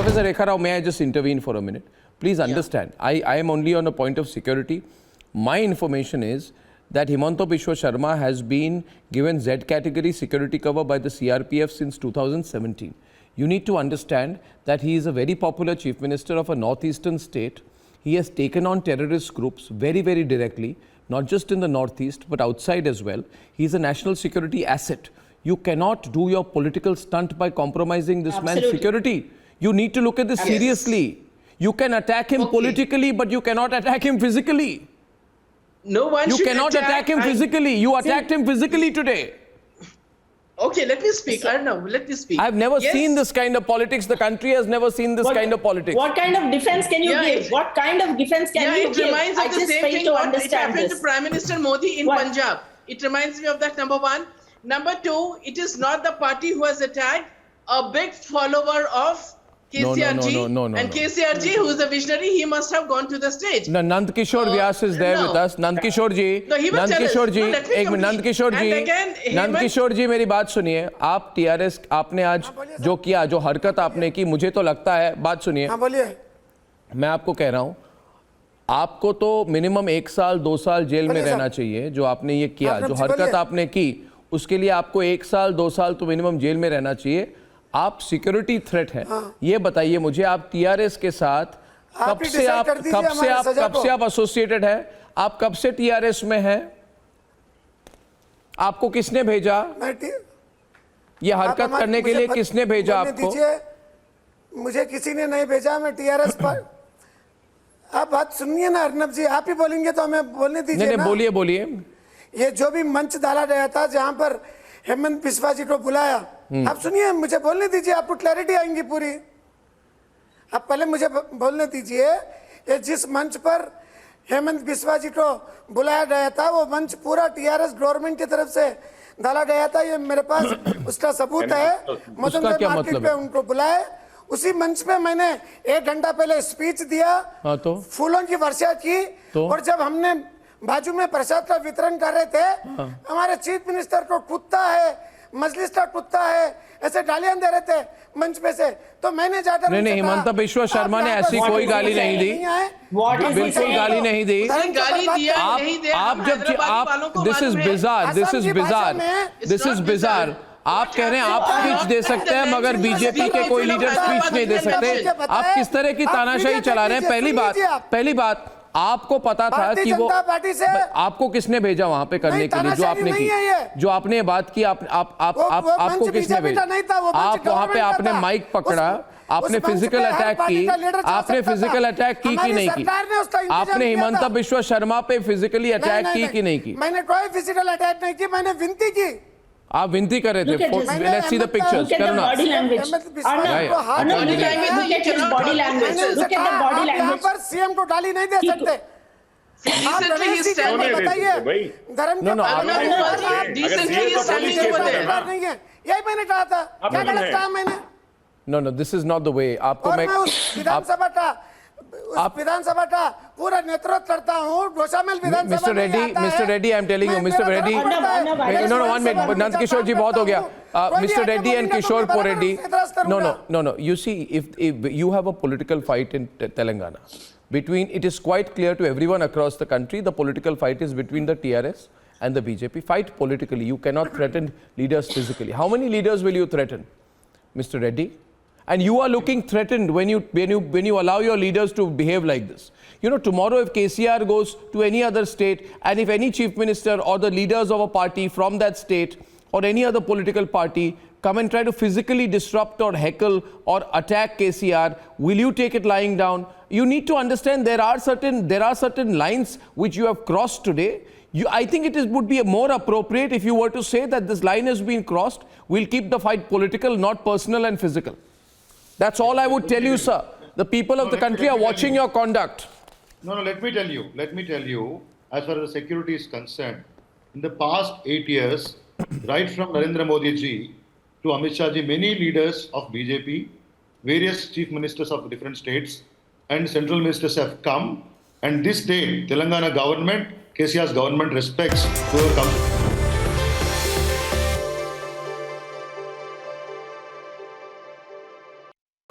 Professor Rekha Rao, may I just intervene for a minute? Please understand, I am only on a point of security. My information is that Himanta Biswa Sharma has been given Z category security cover by the CRPF since 2017. You need to understand that he is a very popular chief minister of a northeastern state. He has taken on terrorist groups very, very directly, not just in the northeast, but outside as well. He is a national security asset. You cannot do your political stunt by compromising this man's security. You need to look at this seriously. You can attack him politically, but you cannot attack him physically. No one You should cannot attack him physically. You attacked him physically today. Okay, let me speak. Arnav, let me speak. I've never seen this kind of politics. The country has never seen this kind of politics. What kind of defense can you give? What kind of defense can you give? It reminds me of the same thing what it happened to Prime Minister Modi in Punjab. It reminds me of that, number one. Number two, it is not the party who has attacked, a big follower of KCRG. No. And KCRG, who is a visionary, he must have gone to the stage. No, Nand Kishore Vyas is there with us. Nand Kishore ji, No, he was Nand jealous. Kishore ji, No, let me एक minute, Nand complete. Kishore And ji, again, Nand Hemant- Kishore ji मेरी बात सुनिए. आप TRS आपने आज जो किया, जो हरकत आपने की, मुझे तो लगता है, बात सुनिए. हाँ बोलिए. मैं आपको कह रहा हूं, आपको तो मिनिमम 1 साल 2 साल जेल में रहना चाहिए. जो आपने ये किया, जो हरकत आपने की, उसके लिए आपको 1 साल 2 साल तो मिनिमम जेल में रहना चाहिए. आप सिक्योरिटी थ्रेट है. ये बताइए मुझे, आप टीआरएस के साथ कब से आप एसोसिएटेड है? आप कब से टीआरएस में हैं? आपको किसने भेजा? ये हरकत करने के लिए किसने भेजा आपको? मुझे किसी ने नहीं भेजा. मैं टीआरएस पर आप बात सुनिए ना अर्नब जी, आप ही बोलेंगे तो हमें बोलने दीजिए. नहीं, बोलिए बोलिए. ये जो भी मंच डाला गया था जहां पर हेमंत बिस्वा जी को बुलाया, आप सुनिए, मुझे बोलने दीजिए, आपको क्लैरिटी आएंगी पूरी. आप पहले मुझे बोलने दीजिए. ये जिस मंच पर हेमंत बिस्वा जी को बुलाया गया था, वो मंच पूरा टीआरएस गवर्नमेंट की तरफ से डाला गया था. ये मेरे पास उसका सबूत है. मदनगढ़ मार्केट पे उनको बुलाए. उसी मंच पे मैंने 1 घंटा पहले स्पीच दिया. तो फूलों की वर्षा की. और जब हमने बाजू में प्रसाद का वितरण कर रहे थे, हमारे चीफ मिनिस्टर को कुत्ता है, मजलिस का कुत्ता है, ऐसे गालियां दे रहे थे मंच पे से. तो मैंने जाकर नहीं, हिमंता बिश्वा शर्मा ने ऐसी कोई गाली नहीं दी. बिल्कुल गाली नहीं दी. आप जब दिस इज बिजार. आप कह रहे हैं आप स्पीच दे सकते हैं, मगर बीजेपी के कोई लीडर स्पीच नहीं दे सकते. आप किस तरह की तानाशाही चला रहे हैं? पहली बात आपको पता था कि वो आपको किसने भेजा वहां पे करने के लिए, जो आपने की, जो आपने बात की, आपको किसने भेजा? आप वहां पे आपने माइक पकड़ा, आपने फिजिकल अटैक की. आपने फिजिकल अटैक की कि नहीं की? आपने हिमंता बिश्वा शर्मा पे फिजिकली अटैक की कि नहीं की? मैंने कोई फिजिकल अटैक नहीं की. मैंने विनती की. आप विनती कर रहे थे. Let's see the pictures. करना. Body language. Body language. Look at the body language. पर सीएम को गाली नहीं दे सकते. आप रमेश जी को बताइए. धर्म के नहीं है. यही मैंने कहा था. क्या गलत कहा मैंने? No, this is not the way. आपको मैं विधानसभा का पूरा नेतृत्व करता हूँ. गोशामेल विधानसभा. Mister Reddy, I am telling you, mister Reddy, no 1 minute. Nand Kishore ji, बहुत हो गया. Mister Reddy and Kishore Poreddy, no. You see, if you have a political fight in Telangana, it is quite clear to everyone across the country, the political fight is between the TRS and the BJP. Fight politically. You cannot threaten leaders physically. How many leaders will you threaten, Mr. Reddy? And you are looking threatened when you allow your leaders to behave like this. You know, tomorrow if KCR goes to any other state, and if any chief minister or the leaders of a party from that state or any other political party come and try to physically disrupt or heckle or attack KCR, will you take it lying down? You need to understand there are certain lines which you have crossed today. I think it would be more appropriate if you were to say that this line has been crossed. We'll keep the fight political, not personal and physical. That's all I would tell you, sir. The people of the country are watching your conduct. No, let me tell you, as far as the security is concerned, in the past 8 years, right from Narendra Modi ji to Amit Shah ji, many leaders of BJP, various chief ministers of different states and central ministers have come, and this day, Telangana government, KCR's government respects whoever comes.